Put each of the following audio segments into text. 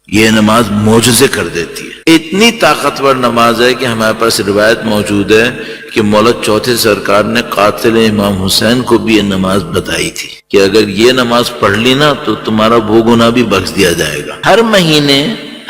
یہ نماز معجزے کر دیتی ہے. اتنی طاقتور نماز ہے کہ ہمارے پاس روایت موجود ہے کہ مولا چوتھے سرکار نے قاتل امام حسین کو بھی یہ نماز بتائی تھی کہ اگر یہ نماز پڑھ لی نا تو تمہارا وہ گناہ بھی بخش دیا جائے گا. ہر مہینے،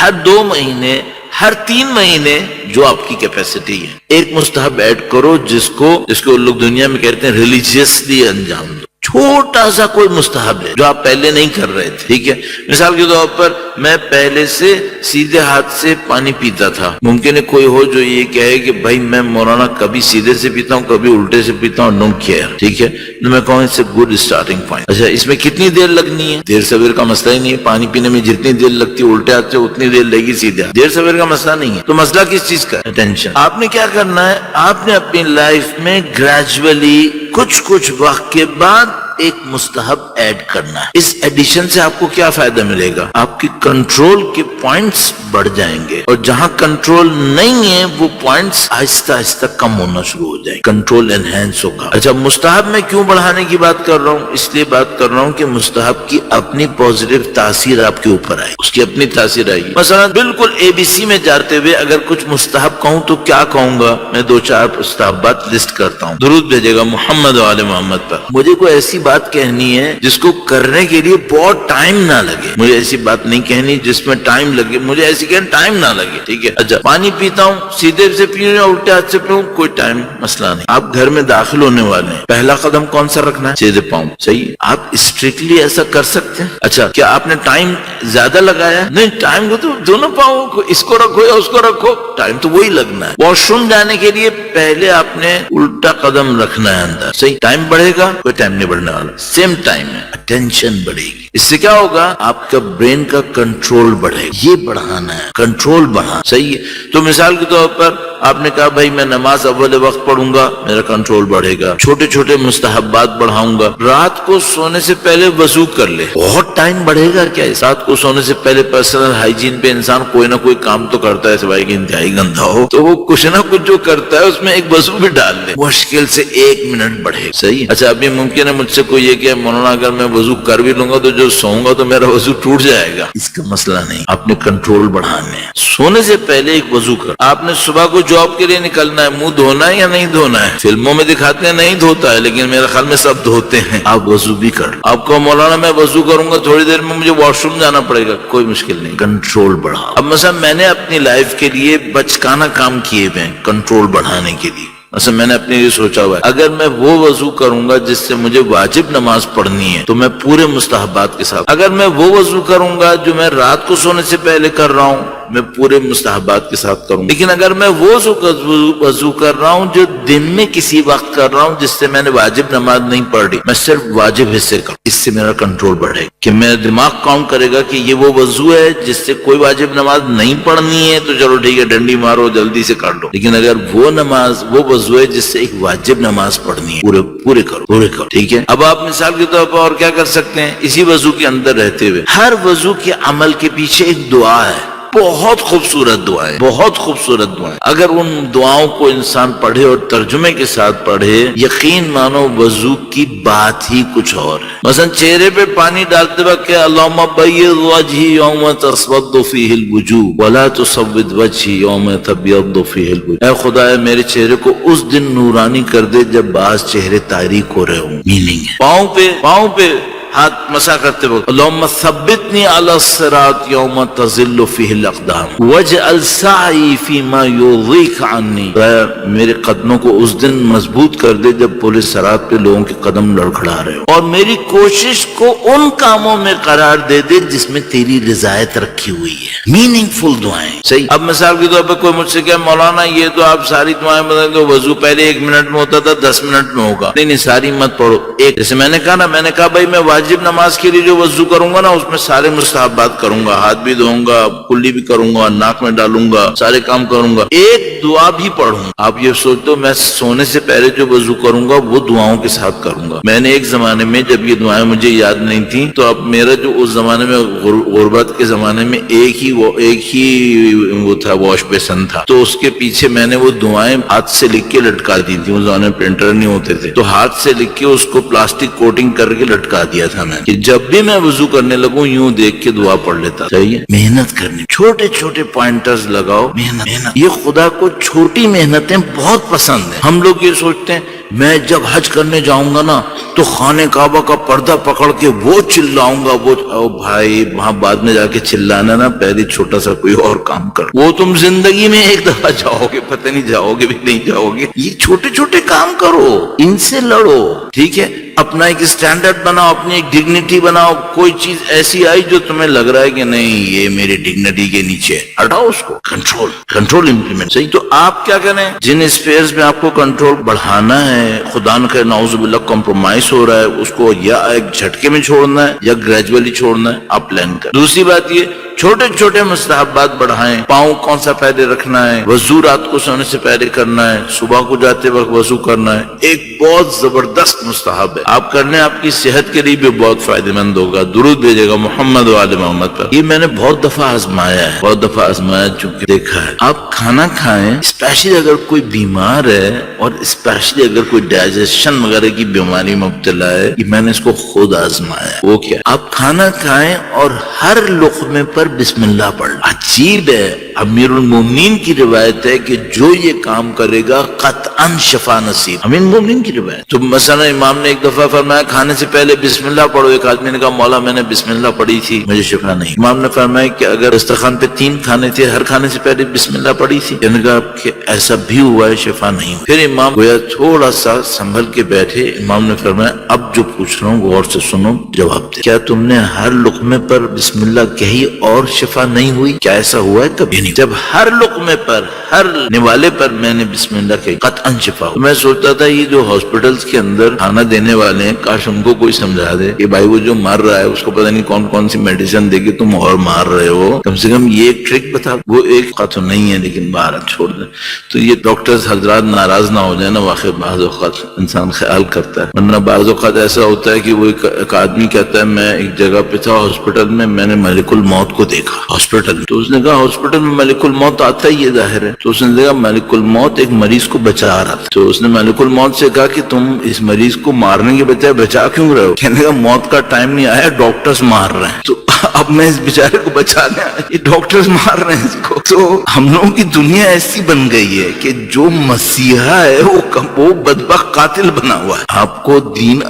ہر 2 مہینے، ہر 3 مہینے جو آپ کی کیپیسٹی ہے ایک مستحب ایڈ کرو جس کو لوگ دنیا میں کہتے ہیں ریلیجیسلی انجام دو. چھوٹا سا کوئی مستحب ہے جو آپ پہلے نہیں کر رہے تھے. ٹھیک ہے، مثال کے طور پر میں پہلے سے سیدھے ہاتھ سے پانی پیتا تھا. ممکن ہے کوئی ہو جو یہ کہے کہ بھائی میں مولانا کبھی سیدھے سے پیتا ہوں کبھی الٹے سے پیتا ہوں، ڈونٹ کیئر. ٹھیک ہے، تو میں کہوں اس سے گڈ اسٹارٹنگ پوائنٹ. اچھا، اس میں کتنی دیر لگنی ہے؟ دیر سویر کا مسئلہ ہی نہیں ہے. پانی پینے میں جتنی دیر لگتی ہے الٹے ہاتھ سے اتنی دیر لگے گی سیدھے ہاتھ. دیر سویر کا مسئلہ نہیں ہے. تو مسئلہ کس چیز کا ہے؟ اٹینشن. آپ نے کیا کرنا ہے؟ آپ نے اپنی لائف میں گریجولی کچھ وقت کے بعد ایک مستحب ایڈ کرنا ہے. اس ایڈیشن سے آپ کو کیا فائدہ ملے گا؟ آپ کی کنٹرول کے پوائنٹس بڑھ جائیں گے، اور جہاں کنٹرول نہیں ہے وہ پوائنٹس آہستہ آہستہ کم ہونا شروع ہو جائیں گے. کنٹرول انہینس ہوگا. اچھا، مستحب میں کیوں بڑھانے کی بات کر رہا ہوں؟ اس لیے بات کر رہا ہوں کہ مستحب کی اپنی پازیٹیو تاثیر آپ کے اوپر آئے، اس کی اپنی تاثیر آئے گی. مثلا بالکل ABC میں جاتے ہوئے اگر کچھ مستحب کہوں تو کیا کہوں گا؟ میں 2-4 مستحبات لسٹ کرتا ہوں. درود بھیجے گا محمد و آل محمد پر. مجھے کوئی ایسی بات کہنی ہے جس کو کرنے کے لیے بہت ٹائم نہ لگے. مجھے ایسی بات نہیں کہنی جس میں ٹائم لگے. مجھے ایسی کہنا ٹائم نہ لگے. ٹھیک ہے. اچھا، پانی پیتا ہوں سیدھے سے پیوں یا الٹے ہاتھ سے پیوں، کوئی ٹائم مسئلہ نہیں. آپ گھر میں داخل ہونے والے ہیں، پہلا قدم کون سا رکھنا ہے؟ سیدھے پاؤں. صحیح. آپ اسٹرکٹلی ایسا کر سکتے ہیں. اچھا، کیا آپ نے ٹائم زیادہ لگایا؟ نہیں، ٹائم کو تو دونوں پاؤں کو، اس کو رکھو یا اس کو رکھو، ٹائم تو وہی لگنا ہے. واش روم جانے کے لیے پہلے آپ نے الٹا قدم رکھنا ہے اندر. صحیح. ٹائم بڑھے گا؟ کوئی ٹائم نہیں بڑھنے والا. سیم ٹائم ہے، اٹینشن بڑھے گی. اس سے کیا ہوگا؟ آپ کا برین کا کنٹرول بڑھے گا. یہ بڑھانا ہے، کنٹرول بڑھا. صحیح ہے. تو مثال کے طور پر آپ نے کہا بھائی میں نماز اول وقت پڑھوں گا، میرا کنٹرول بڑھے گا. چھوٹے چھوٹے مستحبات بڑھاؤں گا. رات کو سونے سے پہلے وضو کر لے. بہت ٹائم بڑھے گا. کیا رات کو سونے سے پہلے پرسنل ہائیجین پہ انسان کوئی نہ کوئی کام تو کرتا ہے سوائے کہ انتہائی گندا ہو، تو وہ کچھ نہ کچھ جو کرتا ہے اس میں ایک وضو بھی ڈال لے. مشکل سے 1 منٹ بڑھے. صحیح. اچھا، ابھی ممکن ہے مجھ سے کوئی یہ کہ مولانا اگر میں وضو کر بھی لوں گا تو جو سوؤں گا تو میرا وضو ٹوٹ جائے گا. اس کا مسئلہ نہیں. آپ نے کنٹرول بڑھانے ہیں. سونے سے پہلے ایک وضو کر. آپ نے صبح کو جاب کے لیے نکلنا ہے، منہ دھونا ہے یا نہیں دھونا ہے؟ فلموں میں دکھاتے ہیں نہیں دھوتا ہے، لیکن میرے خیال میں سب دھوتے ہیں. آپ وضو بھی کر. آپ کو مولانا میں وضو کروں گا تھوڑی دیر میں مجھے واش روم جانا پڑے گا، کوئی مشکل نہیں. کنٹرول بڑھا. اب مثلا میں نے اپنی لائف کے لیے بچکانہ کام کیے ہوئے ہیں کنٹرول بڑھانے کے لیے. اصل میں نے اپنے لیے سوچا ہوا ہے اگر میں وہ وضو کروں گا جس سے مجھے واجب نماز پڑھنی ہے تو میں پورے مستحبات کے ساتھ. اگر میں وہ وضو کروں گا جو میں رات کو سونے سے پہلے کر رہا ہوں میں پورے مستحبات کے ساتھ کروں. لیکن اگر میں وہ وضو کر رہا ہوں جو دن میں کسی وقت کر رہا ہوں جس سے میں نے واجب نماز نہیں پڑھ رہی، میں صرف واجب حصے کروں، اس سے میرا کنٹرول بڑھے گا کہ میرا دماغ کاؤنٹ کرے گا کہ یہ وہ وضو ہے جس سے کوئی واجب نماز نہیں پڑھنی ہے، تو چلو ٹھیک ہے ڈنڈی مارو جلدی سے کر لو. لیکن اگر وہ نماز وہ وضو ہے جس سے ایک واجب نماز پڑھنی ہے، پورے کرو. ٹھیک ہے. اب آپ مثال کے طور پر اور کیا کر سکتے ہیں؟ اسی وضو کے اندر رہتے ہوئے ہر وضو کے عمل کے پیچھے ایک دعا ہے. بہت خوبصورت دعائیں، بہت خوبصورت دعائیں. اگر ان دعاؤں کو انسان پڑھے اور ترجمے کے ساتھ پڑھے، یقین مانو وضو کی بات ہی کچھ اور ہے. مثلا چہرے پہ پانی ڈالتے وقت کہ اللہم بیض وجہی یوم تسود فیہ الوجوہ ولا تسود وجہی یوم تبیض فیہ الوجوہ. اے خدا میرے چہرے کو اس دن نورانی کر دے جب بعض چہرے تاریک ہو رہے ہوں. میننگ ہے پاؤں پہ ہاتھ مسا کرتے وقت اللہم ثبتنی علی الصراط یوم تزل فیہ الاقدام واجعل سعی فیما یرضیک عنی. میرے قدموں کو اس دن مضبوط کر دے جب پولیس صراط پہ لوگوں کے قدم لڑکھڑا رہے ہو، اور میری کوشش کو ان کاموں میں قرار دے دے جس میں تیری رضایت رکھی ہوئی ہے. میننگ فل دعائیں. صحیح. اب مثال کے طور پہ کوئی مجھ سے کہ مولانا یہ تو آپ ساری دعائیں بدل دو، وضو پہلے 1 منٹ میں ہوتا تھا 10 منٹ میں ہوگا. نہیں ساری مت پڑھو. ایک جیسے میں نے کہا بھائی میں واجب نماز کے لیے جو وضو کروں گا نا اس میں سارے مستحبات کروں گا، ہاتھ بھی دھوؤں گا، کلی بھی کروں گا، ناک میں ڈالوں گا، سارے کام کروں گا، ایک دعا بھی پڑھوں. آپ یہ سوچ دو میں سونے سے پہلے جو وضو کروں گا وہ دعاؤں کے ساتھ کروں گا. میں نے ایک زمانے میں جب یہ دعائیں مجھے یاد نہیں تھی تو اب میرا جو اس زمانے میں غربت کے زمانے میں ایک ہی وہ تھا واش بیسن تھا، تو اس کے پیچھے میں نے وہ دعائیں ہاتھ سے لکھ کے لٹکا دی تھی. اس زمانے میں پرنٹر نہیں ہوتے تھے تو ہاتھ سے لکھ کے اس کو پلاسٹک کوٹنگ کر کے لٹکا دیا تھا میں کہ جب بھی میں وضو کرنے لگوں یوں دیکھ کے دعا پڑھ لیتا. صحیح ہے, محنت کرنی, چھوٹے چھوٹے پوائنٹرز لگاؤ, محنت. یہ خدا کو چھوٹی محنتیں بہت پسند ہیں. ہم لوگ یہ سوچتے ہیں میں جب حج کرنے جاؤں گا نا تو خانہ کعبہ کا پردہ پکڑ کے وہ چلاؤں گا, وہ او بھائی وہاں بعد میں جا کے چلانا نا, پہلے چھوٹا سا کوئی اور کام کر. وہ تم زندگی میں ایک دفعہ جاؤ گے, پتہ نہیں جاؤ گے بھی نہیں جاؤ گے. یہ چھوٹے چھوٹے کام کرو, ان سے لڑو. ٹھیک ہے, اپنا ایک اسٹینڈرڈ بناؤ, اپنی ایک ڈگنیٹی بناؤ. کوئی چیز ایسی آئی جو تمہیں لگ رہا ہے کہ نہیں یہ میری ڈگنیٹی کے نیچے, ہٹاؤ اس کو. Control implement. صحیح, تو آپ کیا کریں, جن اسپیئرز میں آپ کو کنٹرول بڑھانا ہے, خدا نہ کرے نعوذ باللہ کمپرومائز ہو رہا ہے, اس کو یا ایک جھٹکے میں چھوڑنا ہے یا گریجولی چھوڑنا ہے, آپ پلان کریں. دوسری بات یہ, چھوٹے چھوٹے مستحبات بڑھائیں. پاؤں کون سا پہلے رکھنا ہے, وضو رات کو سونے سے پہلے کرنا ہے, صبح کو جاتے وقت وضو کرنا ہے. ایک بہت زبردست مستحب ہے, آپ کرنے آپ کی صحت کے لیے بھی بہت فائدہ مند ہوگا. درود بھیجے گا محمد و آل محمد پر. یہ میں نے بہت دفعہ آزمایا ہے, چونکہ دیکھا ہے. آپ کھانا کھائیں, اسپیشلی اگر کوئی بیمار ہے اور اسپیشلی اگر کوئی ڈائجیشن وغیرہ کی بیماری مبتلا ہے, یہ میں نے اس کو خود آزمایا ہے. وہ کیا, آپ کھانا کھائیں اور ہر لقمے پر بسم اللہ پڑھ. عجیب ہے, امیر المومنین کی روایت ہے کہ جو یہ کام کرے گا قطعاً شفا نصیب. امیر المومنین کی روایت. تو مثلا امام نے ایک دفعہ فرمایا کھانے سے پہلے بسم اللہ پڑھو. ایک آدمی نے کہا مولا میں نے بسم اللہ پڑھی تھی, مجھے شفا نہیں. امام نے فرمایا کہ اگر دسترخوان پہ 3 کھانے تھے, ہر کھانے سے پہلے بسم اللہ پڑھی تھی. میں نے کہا کہ ایسا بھی ہوا ہے, شفا نہیں ہوئی. پھر امام گویا تھوڑا سا سنبھل کے بیٹھے. امام نے فرمایا اب جو پوچھ رہا ہوں غور سے سنو, جواب دے. کیا تم نے ہر لقمے پر بسم اللہ کہی اور شفا نہیں ہوئی؟ کیا ایسا ہوا ہے؟ کبھی نہیں. جب ہر لقمے پر, ہر نوالے پر میں نے بسم اللہ کہی, قطعاً شفا ہو. میں سوچتا تھا یہ جو ہاسپٹلز کے اندر کھانا دینے والے ہیں, کاش ان کو کوئی سمجھا دے کہ بھائی وہ جو مار رہا ہے اس کو پتہ نہیں کون کون سی میڈیسن دے کے تم اور مار رہے ہو, کم سے کم یہ ایک ٹرک بتا. وہ ایک قطع نہیں ہے لیکن باہر چھوڑ دیں. تو یہ ڈاکٹرز حضرات ناراض نہ ہو جائے نا, واقعی بعض اوقات انسان خیال کرتا ہے, ورنہ بعض اوقات ایسا ہوتا ہے کہ وہ ایک آدمی کہتا ہے میں ایک جگہ پہ تھا ہاسپٹل میں نے ملک الموت کو دیکھا ہاسپٹل. تو اس نے کہا ہاسپٹل میں ملک الموت آتا ہی ہے ظاہر ہے. تو اس نے کہا ملک الموت ایک مریض کو بچا رہا تھا. تو اس نے ملک الموت سے کہا کہ تم اس مریض کو مارنے کے بجائے بچا کیوں رہے ہو؟ کہنے کا موت کا ٹائم نہیں آیا, ڈاکٹرز مار رہے ہیں. تو اب میں اس بیچارے کو بچانے آیا, یہ ڈاکٹرز مار رہے ہیں اس کو. تو ہم لوگوں کی دنیا ایسی بن گئی ہے کہ جو مسیحا ہے وہ بدبخت قاتل بنا ہوا ہے. آپ کو دین,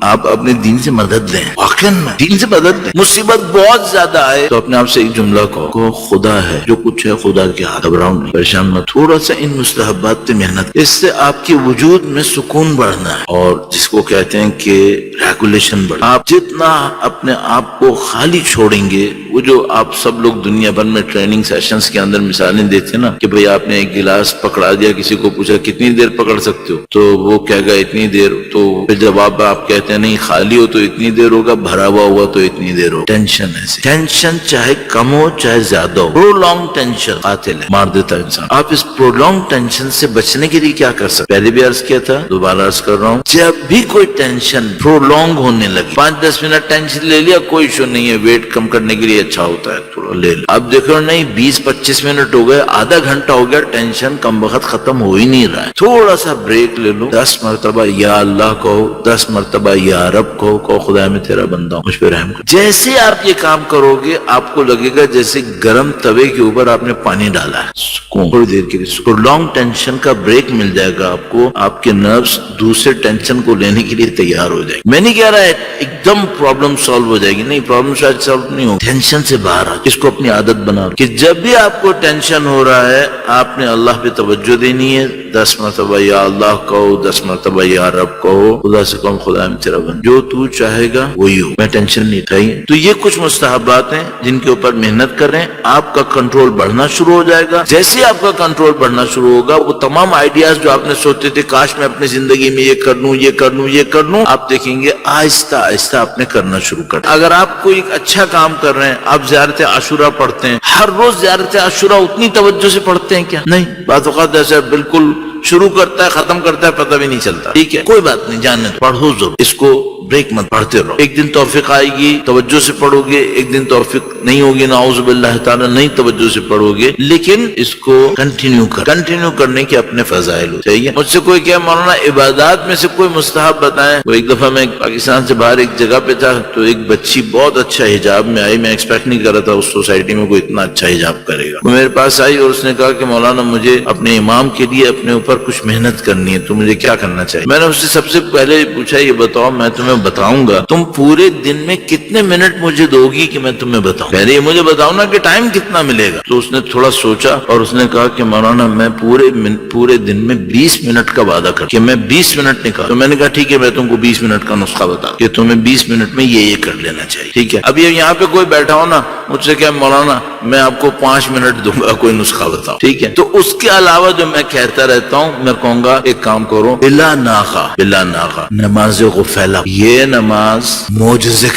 آپ اپنے دین سے مدد لیں, واقعا میں دین سے مدد لیں. مصیبت بہت زیادہ آئے تو اپنے آپ سے ایک جملہ کہو, خدا ہے, جو کچھ ہے خدا کے ہاتھ. گھبراؤ نہیں, پریشان مت. تھوڑا سا ان مستحبات پہ محنت, اس سے آپ کے وجود میں سکون بڑھنا ہے, اور جس کو کہتے ہیں کہ ریگولیشن بڑھنا. آپ جتنا اپنے آپ کو خالی چھوڑیں گے, وہ جو آپ سب لوگ دنیا بھر میں ٹریننگ سیشنز کے اندر مثالیں دیتے ہیں نا کہ بھئی آپ نے ایک گلاس پکڑا دیا, کسی کو پوچھا کتنی دیر پکڑ سکتے ہو, تو وہ کہے گا اتنی دیر. تو پھر جواب آپ کہتے ہیں نہیں خالی ہو تو اتنی دیر ہوگا, بھرا ہوا تو اتنی دیر ہوگا. ٹینشن ایسے, ٹینشن چاہے کم ہو چاہے زیادہ ہو, پرولونگ ٹینشن قاتل ہے, مار دیتا ہے انسان. آپ اس پرولونگ ٹینشن سے بچنے کے لیے کیا کر سکتے؟ پہلے بھی عرض کیا تھا, دوبارہ عرض کر رہا ہوں, جب بھی کوئی ٹینشن پرولونگ ہونے لگی, 5-10 منٹ ٹینشن لے لیا کوئی ایشو نہیں ہے, ویٹ کم کرنے کے لیے اچھا ہوتا ہے, تھوڑا لے لو. اب دیکھو نہیں 20-25 منٹ ہو گئے, آدھا گھنٹہ ہو گیا, ٹینشن کم وقت ختم ہو ہی نہیں رہا ہے. تھوڑا سا بریک لے لو, 10 مرتبہ یا اللہ کہو, 10 مرتبہ یا رب کہو خدا میں تیرا بندہ ہوں, مجھ پہ رحم کر. جیسے آپ یہ کام کرو گے آپ کو لگے گا جیسے گرم توے کے اوپر آپ نے پانی ڈالا ہے, سکون, تھوڑی دیر کے لیے لانگ ٹینشن کا بریک مل جائے گا آپ کو. آپ کے نروز دوسرے ٹینشن کو لینے کے لیے تیار ہو جائے گی. میں نہیں کہہ رہا ہے ایک دم پرابلم سالو ہو جائے گی, نہیں, پرابلم شاید سالو نہیں ہو, ٹینشن سے باہر آ, اس کو اپنی عادت بنا کہ جب بھی آپ کو ٹینشن ہو رہا ہے آپ نے اللہ پہ توجہ دینی ہے. 10 مرتبہ یا اللہ کہو, 10 مرتبہ یا رب کہو, خدا سے کہو خدا میں تیرا بندہ, جو تو چاہے گا وہی ہو, میں ٹینشن نہیں اٹھائی. تو یہ کچھ مستحبات ہیں جن کے اوپر محنت کریں, آپ کا کنٹرول بڑھنا شروع ہو جائے گا. جیسے آپ کا کنٹرول بڑھنا شروع ہوگا وہ تمام آئیڈیاز جو آپ نے سوچتے تھے کاش میں اپنی زندگی میں یہ کر لوں, یہ کر لوں, یہ کر لوں, آپ دیکھیں گے آہستہ آہستہ آپ نے کرنا شروع کر. اگر آپ کوئی ایک اچھا کام کر رہے ہیں, آپ زیارت عاشورہ پڑھتے ہیں, ہر روز زیارت عاشورہ اتنی توجہ سے پڑھتے ہیں کیا؟ نہیں, بعض اوقات ایسا بالکل شروع کرتا ہے ختم کرتا ہے پتہ بھی نہیں چلتا. ٹھیک ہے کوئی بات نہیں, جاننے دو, پڑھو ضرور, اس کو بریک مت, پڑھتے رہو. ایک دن توفیق آئے گی توجہ سے پڑھو گے, ایک دن توفیق نہیں ہوگی نعوذ باللہ تعالی نہیں توجہ سے پڑھو گے, لیکن اس کو کنٹینیو کرنے کے اپنے فضائل ہو. صحیح ہے. مجھ سے کوئی کیا مولانا عبادات میں سے کوئی مستحب بتائیں. وہ ایک دفعہ میں پاکستان سے باہر ایک جگہ پہ تھا تو ایک بچی بہت اچھا حجاب میں آئی, میں ایکسپیکٹ نہیں کر رہا تھا اس سوسائٹی میں کوئی اتنا اچھا حجاب کرے گا. وہ میرے پاس آئی اور اس نے کہا کہ مولانا مجھے اپنے امام کے لیے اپنے اوپر کچھ محنت کرنی ہے تو مجھے کیا کرنا چاہیے. میں نے اس سے سب سے پہلے پوچھا یہ بتاؤ میں تمہیں بتاؤں گا تم پورے دن میں کتنے منٹ مجھے دو گی کہ میں تمہیں بتاؤں. پہلے یہ مجھے بتاؤ نا کہ ٹائم کتنا ملے گا. تو اس نے تھوڑا سوچا اور اس نے کہا کہ مولانا میں پورے دن میں 20 منٹ کا وعدہ کر کہ میں 20 منٹ نکال. تو میں نے کہا ٹھیک ہے میں تم کو 20 منٹ کا نسخہ بتا کہ تمہیں 20 منٹ میں یہ کر لینا چاہیے. ٹھیک ہے. اب یہاں پہ کوئی بیٹھا ہو نا مجھ سے کہ مولانا میں آپ کو 5 منٹ دوں گا کوئی نسخہ بتاؤ. ٹھیک ہے. تو اس کے علاوہ جو میں کہتا رہتا ہوں میں کہوں گا ایک کام کرو بلا ناغہ نماز غفیلہ. یہ نماز معجزے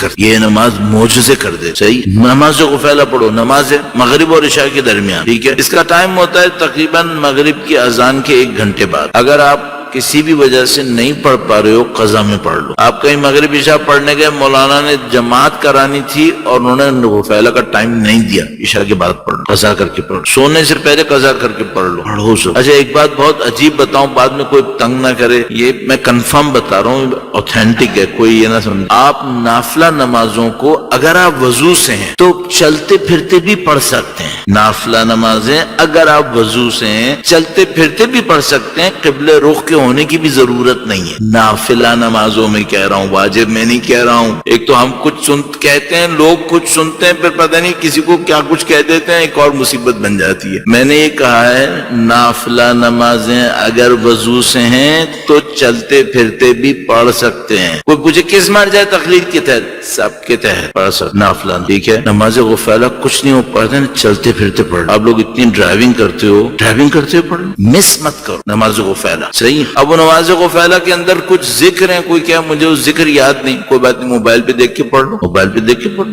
کر دے. صحیح. نماز غفیلہ پڑھو, نماز مغرب اور عشاء کے درمیان. ٹھیک ہے. اس کا ٹائم ہوتا ہے تقریباً مغرب کی اذان کے 1 گھنٹے بعد. اگر آپ کسی بھی وجہ سے نہیں پڑھ پا رہے ہو قضا میں پڑھ لو. آپ کہیں مغرب عشاء پڑھنے گئے مولانا نے جماعت کرانی تھی اور انہوں نے غفیلہ کا ٹائم نہیں دیا, عشاء کے بعد پڑھ لو, قضا کر کے پڑھ لو, سونے سے پہلے قضا کر کے پڑھ لو, پڑھو سو. اچھا ایک بات بہت عجیب بتاؤں بعد میں کوئی تنگ نہ کرے, یہ میں کنفرم بتا رہا ہوں اوتھینٹک ہے کوئی یہ نہ سمجھے. آپ نافلہ نمازوں کو اگر آپ وضو سے ہیں تو چلتے پھرتے بھی پڑھ سکتے ہیں. نافلہ نمازیں اگر آپ وضو سے ہیں چلتے پھرتے بھی پڑھ سکتے ہیں, قبلے رخ کے ہونے کی بھی ضرورت نہیں ہے. نافلہ نمازوں میں کہہ رہا ہوں, واجب میں نہیں کہہ رہا ہوں. ایک تو ہم کچھ کہتے ہیں, لوگ کچھ سنتے ہیں, پھر پتہ نہیں کسی کو کیا کچھ کہہ دیتے ہیں, ایک اور مصیبت بن جاتی ہے. میں نے یہ کہا ہے نافلہ نمازیں اگر وضو سے ہیں تو چلتے پھرتے بھی پڑھ سکتے ہیں. کوئی پوچھے کس مر جائے تقلید کے تحت, سب کے تحت پڑھ سکتے نافلہ. ٹھیک ہے. نماز غفیلہ کچھ نہیں ہو پڑھتے, چلتے پھرتے پڑھ. آپ لوگ اتنی ڈرائیونگ کرتے ہو پڑھ, مس مت کرو نماز غفیلہ. صحیح. اب نماز غفیلہ کے اندر کچھ ذکر ہیں, کوئی کیا مجھے وہ ذکر یاد نہیں, کوئی بات نہیں, موبائل پہ دیکھ کے پڑھ لو,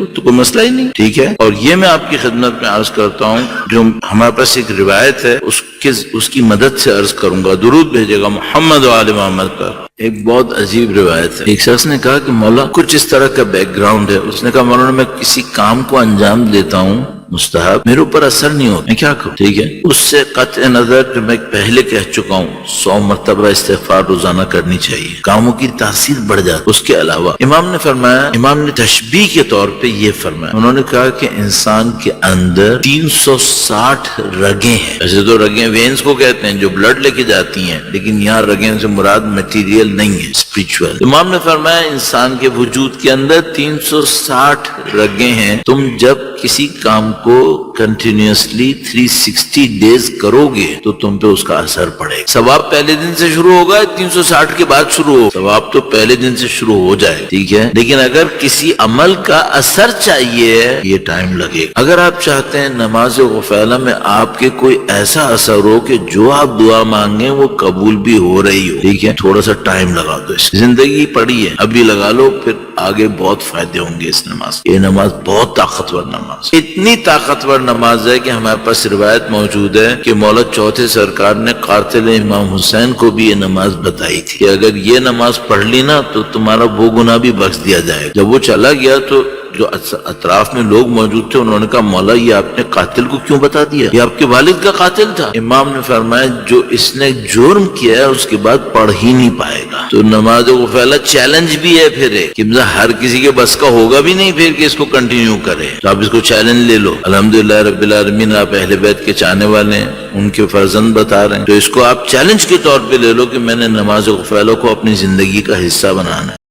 تو کوئی مسئلہ ہی نہیں. ٹھیک ہے. اور یہ میں آپ کی خدمت میں عرض کرتا ہوں جو ہمارے پاس ایک روایت ہے اس کی مدد سے عرض کروں گا. درود بھیجے گا محمد و آل محمد پر. ایک بہت عجیب روایت ہے. ایک شخص نے کہا کہ مولا کچھ اس طرح کا بیک گراؤنڈ ہے. اس نے کہا مولانا میں کسی کام کو انجام دیتا ہوں مستحب, میرے اوپر اثر نہیں ہوتا, میں کیا کروں. ٹھیک ہے. اس سے قطع نظر جو میں پہلے کہہ چکا ہوں 100 مرتبہ استغفار روزانہ کرنی چاہیے, کاموں کی تاثیر بڑھ جاتی. اس کے علاوہ امام نے تشبیہ کے طور پہ یہ فرمایا, انہوں نے کہا کہ انسان کے اندر 360 رگیں ہیں. ایسے تو رگیں وینز کو کہتے ہیں جو بلڈ لے کے جاتی ہیں, لیکن یہاں رگیں سے مراد میٹیریل نہیں ہے, اسپرچوئل. امام نے فرمایا انسان کے وجود کے اندر 360 رگیں ہیں. تم جب کسی کام کو کنٹینیوسلی 360 ڈیز کرو گے تو تم پہ اس کا اثر پڑے گا. ثواب پہلے دن سے شروع ہوگا, 360 کے بعد شروع ہو, ثواب تو پہلے دن سے شروع ہو جائے. ٹھیک ہے. لیکن اگر کسی عمل کا اثر چاہیے یہ ٹائم لگے گا. اگر آپ چاہتے ہیں نماز غفیلہ میں آپ کے کوئی ایسا اثر ہو کہ جو آپ دعا مانگیں وہ قبول بھی ہو رہی ہو, ٹھیک ہے, تھوڑا سا ٹائم لگا دو. اس زندگی پڑی ہے ابھی لگا لو, پھر آگے بہت فائدے ہوں گے اس نماز. یہ نماز بہت طاقتور نماز, اتنی طاقتور نماز ہے کہ ہمارے پاس روایت موجود ہے کہ مولا چوتھے سرکار نے قاتل امام حسین کو بھی یہ نماز بتائی تھی کہ اگر یہ نماز پڑھ لی نا تو تمہارا وہ گناہ بھی بخش دیا جائے گا. جب وہ چلا گیا تو جو اطراف میں لوگ موجود تھے انہوں نے کہا مولا یہ آپ نے قاتل کو کیوں بتا دیا, یہ آپ کے والد کا قاتل تھا. امام نے فرمایا جو اس نے جرم کیا ہے اس کے بعد پڑھ ہی نہیں پائے گا. تو نماز غفیلہ چیلنج بھی ہے پھر ایک, کہ ہر کسی کے بس کا ہوگا بھی نہیں پھر کہ اس کو کنٹینیو کرے, تو آپ اس کو چیلنج لے لو. الحمدللہ رب العالمین آپ اہل بیت کے چاہنے والے ہیں, ان کے فرزند بتا رہے ہیں, تو اس کو آپ چیلنج کے طور پہ لے لو کہ میں نے نماز غفیلہ کو اپنی زندگی کا حصہ بنانا ہے.